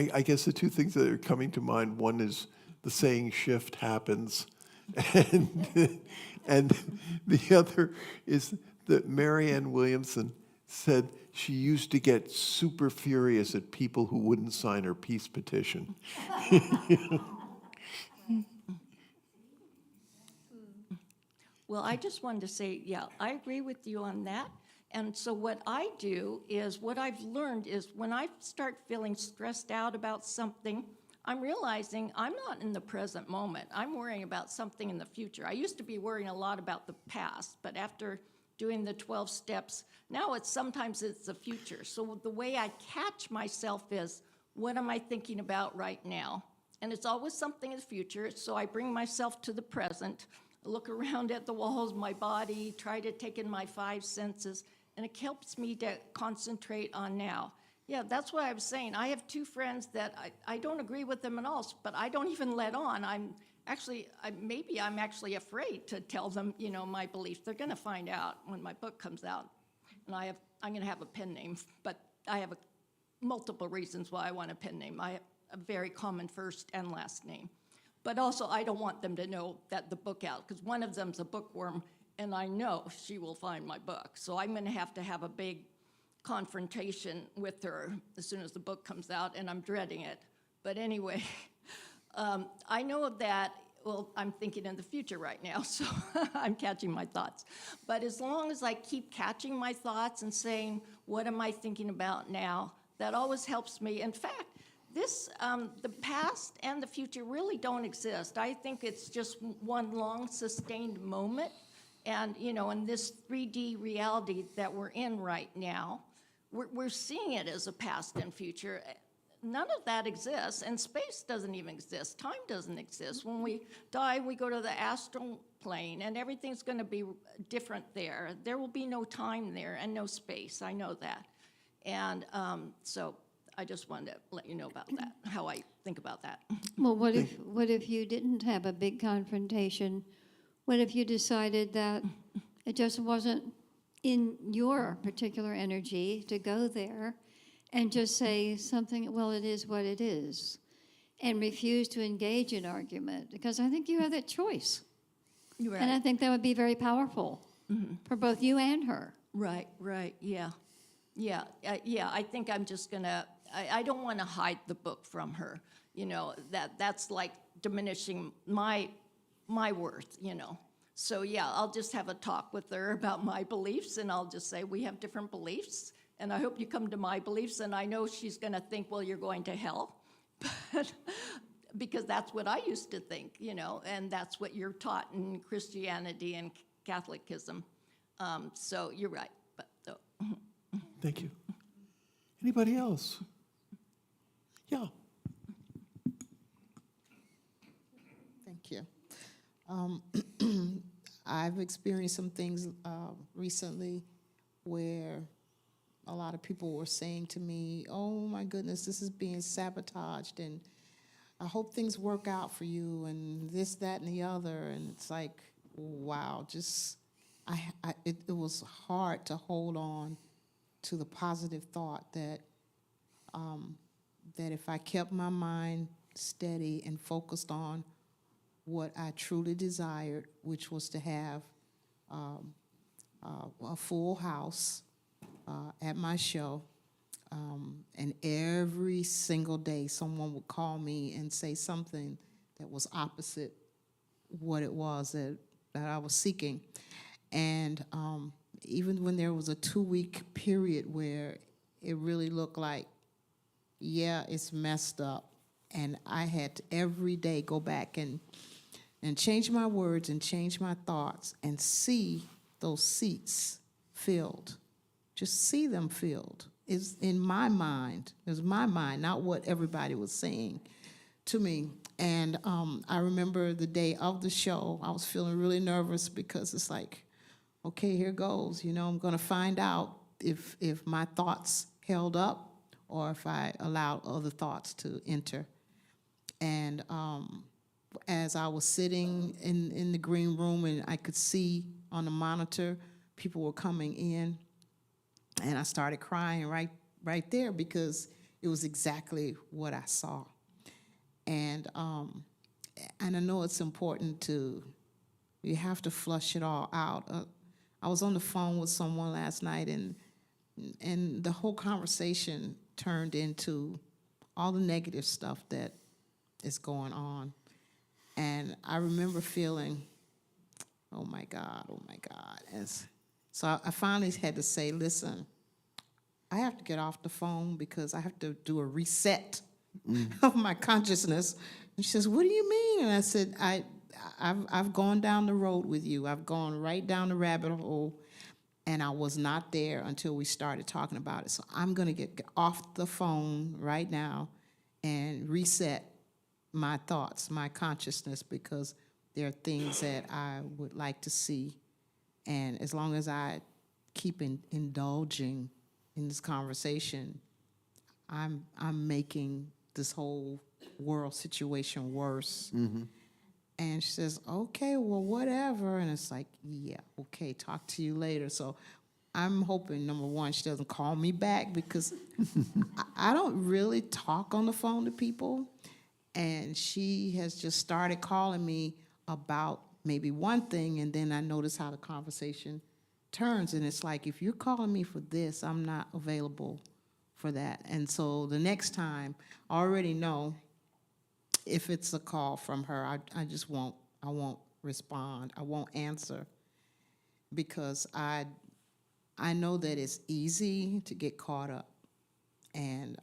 now. I guess the 2 things that are coming to mind, one is the saying shift happens, and the other is that Marianne Williamson said she used to get super furious at people who wouldn't sign her peace petition. Well, I just wanted to say, yeah, I agree with you on that. And so what I do is, what I've learned is when I start feeling stressed out about something, I'm realizing I'm not in the present moment. I'm worrying about something in the future. I used to be worrying a lot about the past, but after doing the 12 steps, now sometimes it's the future. So the way I catch myself is, what am I thinking about right now? And it's always something in the future, so I bring myself to the present, look around at the walls, my body, try to take in my 5 senses, and it helps me to concentrate on now. Yeah, that's what I was saying. I have 2 friends that I don't agree with them at all, but I don't even let on. Maybe I'm actually afraid to tell them, my beliefs. They're going to find out when my book comes out. And I'm going to have a pen name, but I have multiple reasons why I want a pen name. I have a very common first and last name. But also, I don't want them to know that the book out, because one of them's a bookworm, and I know she will find my book. So I'm going to have a big confrontation with her as soon as the book comes out, and I'm dreading it. But anyway, I know that, well, I'm thinking in the future right now, so I'm catching my thoughts. But as long as I keep catching my thoughts and saying, what am I thinking about now, that always helps me. In fact, the past and the future really don't exist. I think it's just one long sustained moment. And, in this 3D reality that we're in right now, we're seeing it as a past and future. None of that exists, and space doesn't even exist. Time doesn't exist. When we die, we go to the astral plane, and everything's going to be different there. There will be no time there and no space. I know that. And so I just wanted to let you know about that, how I think about that. Well, what if you didn't have a big confrontation? What if you decided that it just wasn't in your particular energy to go there and just say something, well, it is what it is, and refuse to engage in argument? Because I think you have that choice. You're right. And I think that would be very powerful for both you and her. Right, yeah. I think I'm just gonna, I don't want to hide the book from her. That's like diminishing my worth, So yeah, I'll just have a talk with her about my beliefs, and I'll just say, we have different beliefs, and I hope you come to my beliefs. And I know she's gonna think, well, you're going to hell, but because that's what I used to think, and that's what you're taught in Christianity and Catholicism. So you're right, but so. Thank you. Anybody else? Yeah. Thank you. I've experienced some things recently where a lot of people were saying to me, oh my goodness, this is being sabotaged, and I hope things work out for you, and this, that, and the other. And it's like, wow, it was hard to hold on to the positive thought that that if I kept my mind steady and focused on what I truly desired, which was to have a full house at my show, and every single day someone would call me and say something that was opposite what it was that I was seeking. And even when there was a 2-week period where it really looked like, yeah, it's messed up, and I had to every day go back and change my words and change my thoughts and see those seats filled. Just see them filled. It's in my mind. It was my mind, not what everybody was saying to me. And I remember the day of the show, I was feeling really nervous because it's like, okay, here goes. I'm going to find out if my thoughts held up or if I allowed other thoughts to enter. And as I was sitting in the green room and I could see on the monitor people were coming in, and I started crying right there because it was exactly what I saw. And I know it's important you have to flush it all out. I was on the phone with someone last night, and the whole conversation turned into all the negative stuff that is going on. And I remember feeling, oh my God. So I finally had to say, listen, I have to get off the phone because I have to do a reset of my consciousness. And she says, what do you mean? And I said, I've gone down the road with you. I've gone right down the rabbit hole, and I was not there until we started talking about it. So I'm going to get off the phone right now and reset my thoughts, my consciousness, because there are things that I would like to see. And as long as I keep indulging in this conversation, I'm making this whole world situation worse. And she says, okay, well, whatever. And it's like, yeah, okay, talk to you later. So I'm hoping, number one, she doesn't call me back, because I don't really talk on the phone to people. And she has just started calling me about maybe one thing, and then I notice how the conversation turns. And it's like, if you're calling me for this, I'm not available for that. And so the next time, I already know if it's a call from her, I just won't respond. I won't answer, because I know that it's easy to get caught up. And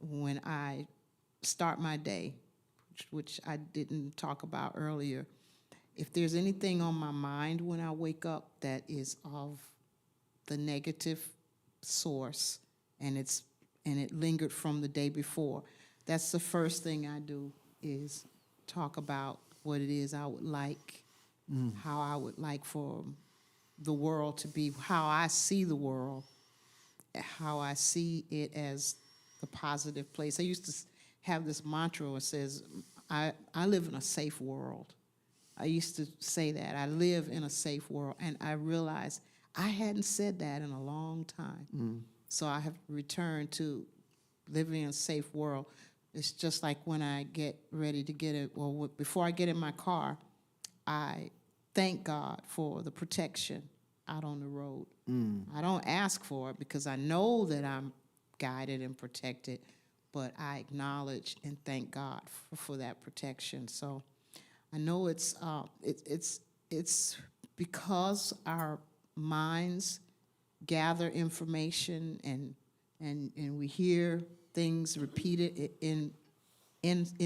when I start my day, which I didn't talk about earlier, if there's anything on my mind when I wake up that is of the negative source, and it lingered from the day before, that's the first thing I do, is talk about what it is I would like, how I would like for the world to be, how I see the world, how I see it as the positive place. I used to have this mantra that says, I live in a safe world. I used to say that. I live in a safe world. And I realized I hadn't said that in a long time. So I have returned to living in a safe world. It's just like when I get ready to get it, well, before I get in my car, I thank God for the protection out on the road. I don't ask for it, because I know that I'm guided and protected, but I acknowledge and thank God for that protection. So I know it's because our minds gather information and we hear things repeated in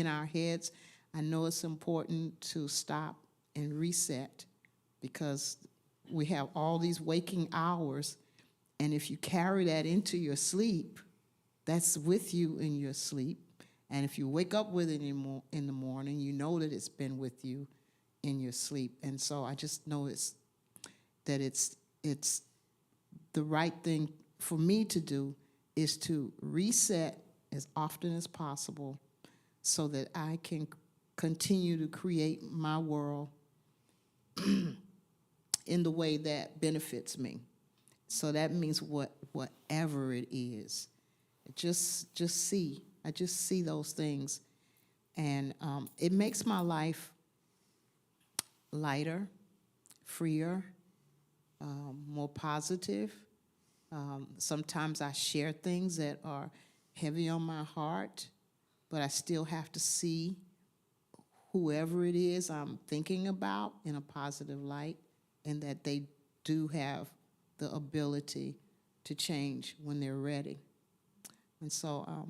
our heads. I know it's important to stop and reset, because we have all these waking hours, and if you carry that into your sleep, that's with you in your sleep. And if you wake up with it in the morning, you know that it's been with you in your sleep. And so I just know it's the right thing for me to do, is to reset as often as possible, so that I can continue to create my world in the way that benefits me. So that means whatever it is. I just see those things, and it makes my life lighter, freer, more positive. Sometimes I share things that are heavy on my heart, but I still have to see whoever it is I'm thinking about in a positive light, and that they do have the ability to change when they're ready. And so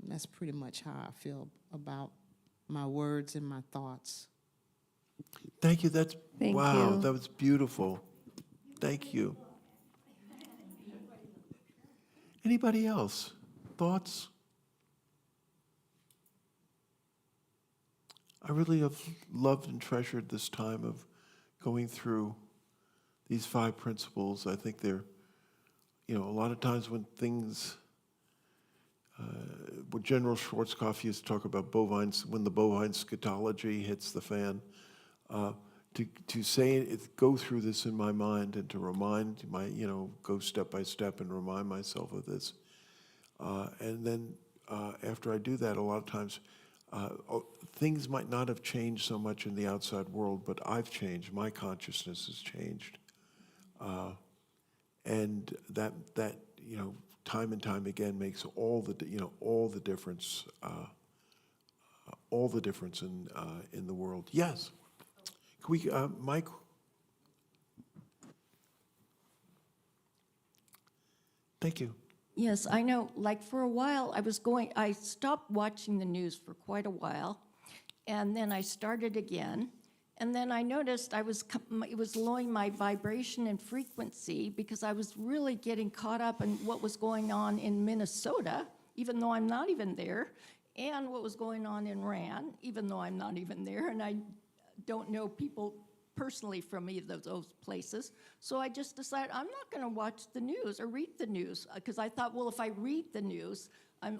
that's pretty much how I feel about my words and my thoughts. Thank you. That's Thank wow. you. That was beautiful. Thank you. Anybody else? Thoughts? I really have loved and treasured this time of going through these 5 principles. I think they're, a lot of times when things, what General Schwarzkopf used to talk about when the bovine scatology hits the fan, to say it, go through this in my mind, and to remind go step by step and remind myself of this. And then after I do that, a lot of times, things might not have changed so much in the outside world, but I've changed. My consciousness has changed. And that time and time again makes all the difference, all the difference in the world. Yes. Can we, Mike? Thank you. Yes, I know, like for a while, I stopped watching the news for quite a while, and then I started again, and then I noticed it was lowering my vibration and frequency, because I was really getting caught up in what was going on in Minnesota, even though I'm not even there, and what was going on in Iran, even though I'm not even there, and I don't know people personally from either of those places. So I just decided I'm not going to watch the news or read the news, because I thought, well, if I read the news,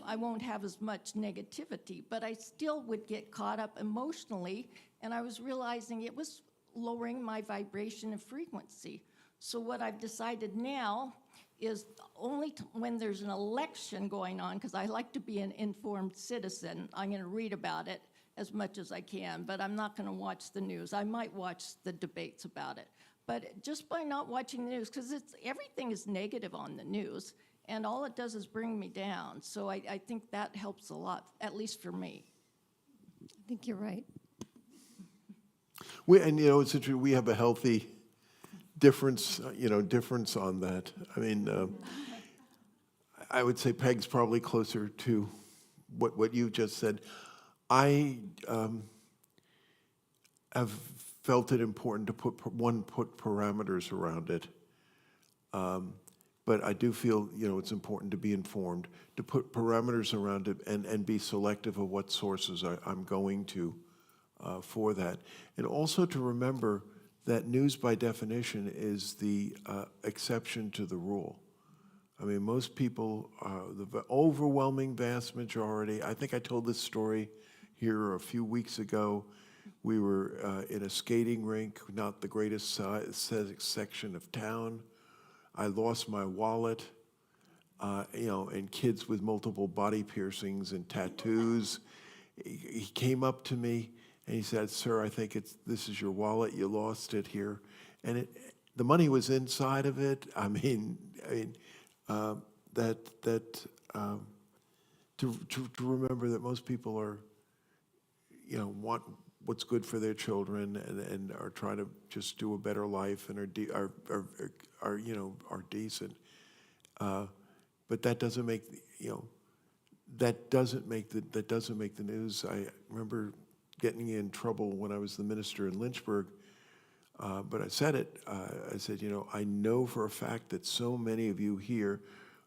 I won't have as much negativity. But I still would get caught up emotionally, and I was realizing it was lowering my vibration and frequency. So what I've decided now is only when there's an election going on, because I like to be an informed citizen, I'm going to read about it as much as I can, but I'm not going to watch the news. I might watch the debates about it. But just by not watching the news, because everything is negative on the news, and all it does is bring me down. So I think that helps a lot, at least for me. I think you're right. And it's interesting, we have a healthy difference on that. I mean, I would say Peg's probably closer to what you just said. I have felt it important to put parameters around it. But I do feel, it's important to be informed, to put parameters around it and be selective of what sources I'm going to for that. And also to remember that news by definition is the exception to the rule. I mean, most people, the overwhelming vast majority, I think I told this story here a few weeks ago. We were in a skating rink, not the greatest section of town. I lost my wallet, and kids with multiple body piercings and tattoos. He came up to me and he said, "Sir, I think this is your wallet. You lost it here," and the money was inside of it. To remember that most people are, want what's good for their children and are trying to just do a better life and are decent. But that doesn't make that doesn't make the news. I remember getting in trouble when I was the minister in Lynchburg. But I said it. I said, I know for a fact that so many of you here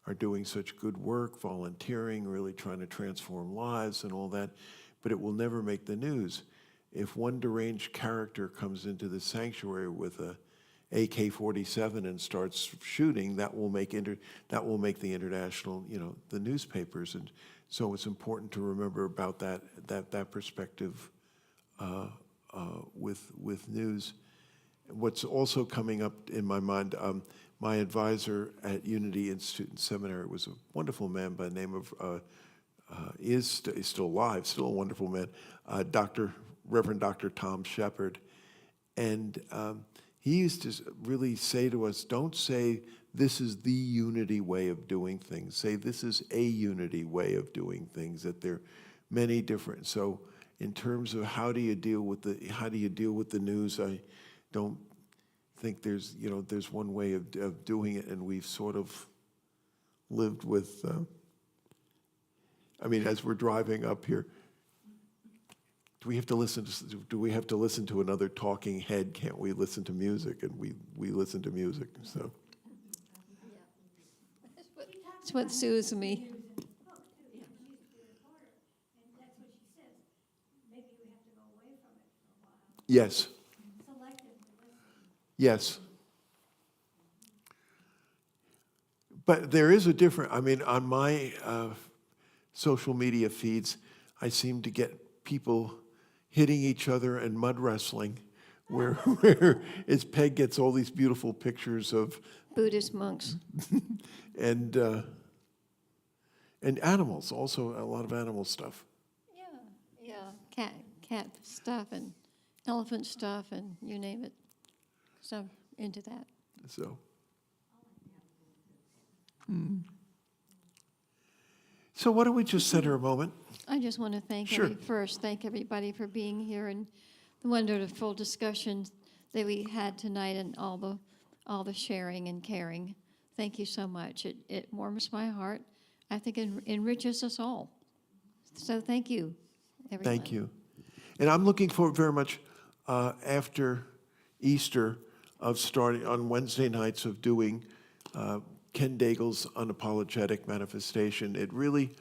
are doing such good work, volunteering, really trying to transform lives and all that, but it will never make the news. If one deranged character comes into the sanctuary with a AK-47 and starts shooting, that will make the international, the newspapers, and so it's important to remember about that perspective with news. What's also coming up in my mind, my advisor at Unity Institute and Seminary was a wonderful man by the name of, he's still alive, still a wonderful man, Reverend Dr. Tom Shepard. And he used to really say to us, don't say this is the Unity way of doing things. Say this is a Unity way of doing things, that there are many different. So in terms of how do you deal with the news, I don't think there's one way of doing it, and we've sort of lived with. As we're driving up here, do we have to listen to another talking head? Can't we listen to music? And we listen to music. So That's what soothes me. yes. Yes. But there is a difference. On my social media feeds, I seem to get people hitting each other and mud wrestling, where Peg gets all these beautiful pictures of Buddhist monks. and animals, also a lot of animal stuff. Yeah. Cat stuff and elephant stuff and you name it. So I'm into that. So. So why don't we just center a moment? I just want to thank everybody for being here and the wonderful discussions that we had tonight and all the sharing and caring. Thank you so much. It warms my heart. I think it enriches us all. So thank you, everyone. Thank you. And I'm looking forward very much after Easter of starting on Wednesday nights of doing Ken Daigle's Unapologetic Manifestation. It really,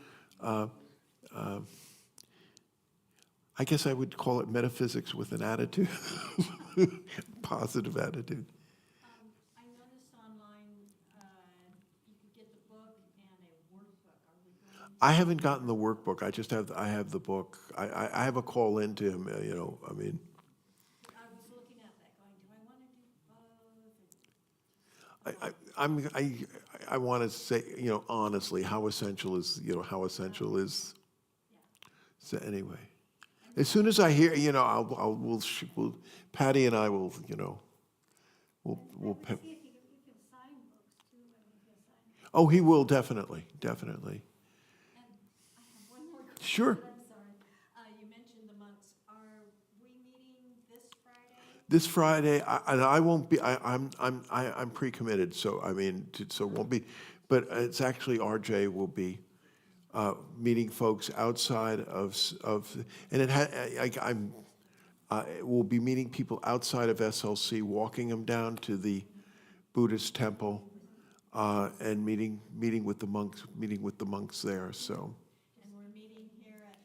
I guess I would call it metaphysics with an attitude, positive attitude. I noticed online, you could get the book and a workbook. Are we going? I haven't gotten the workbook. I have the book. I have a call into him. I mean, I was looking at that going, do I want to do both? I want to say, honestly, how essential is. So anyway, as soon as I hear, we'll Patty and I will, we'll. Oh, he will definitely. And I have one more question. Sure. I'm sorry. You mentioned the monks. Are we meeting this Friday? This Friday, and I won't be. I'm pre-committed, so so it won't be. But it's actually RJ will be meeting folks outside and we'll be meeting people outside of SLC, walking them down to the Buddhist temple, and meeting with the monks there. So. And we're meeting here at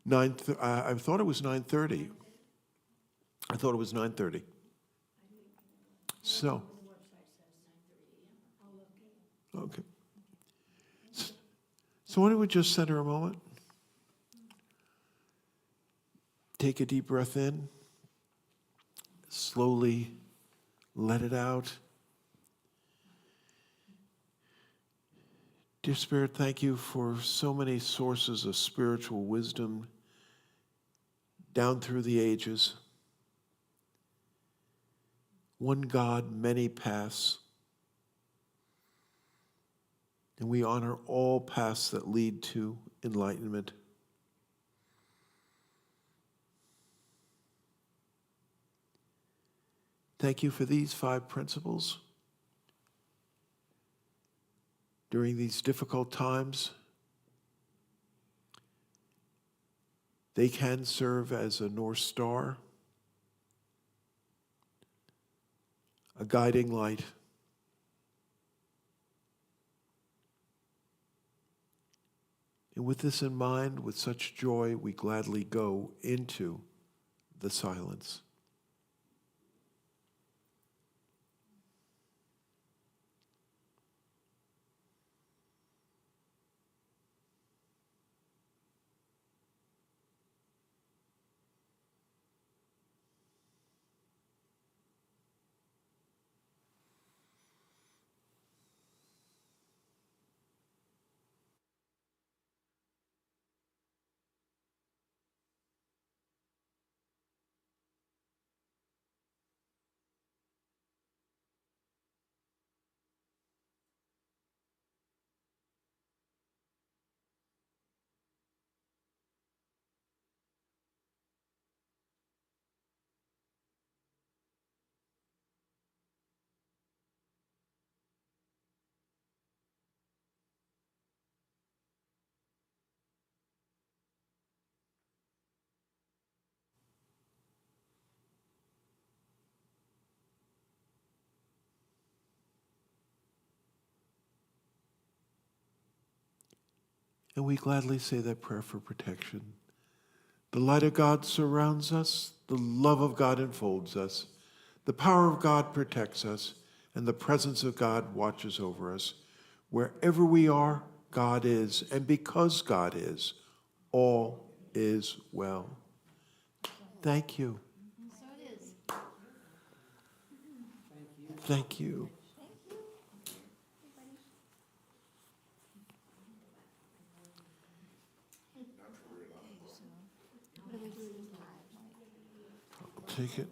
9? I thought it was 9:30. I thought it was 9:30. So. Okay. So why don't we just center a moment? Take a deep breath in. Slowly let it out. Dear Spirit, thank you for so many sources of spiritual wisdom down through the ages. One God, many paths. And we honor all paths that lead to enlightenment. Thank you for these 5 principles. During these difficult times, they can serve as a North Star, a guiding light. And with this in mind, with such joy, we gladly go into the silence. And we gladly say that prayer for protection. The light of God surrounds us, the love of God enfolds us, the power of God protects us, and the presence of God watches over us. Wherever we are, God is, and because God is, all is well. Thank you. So it is. Thank you. Take it.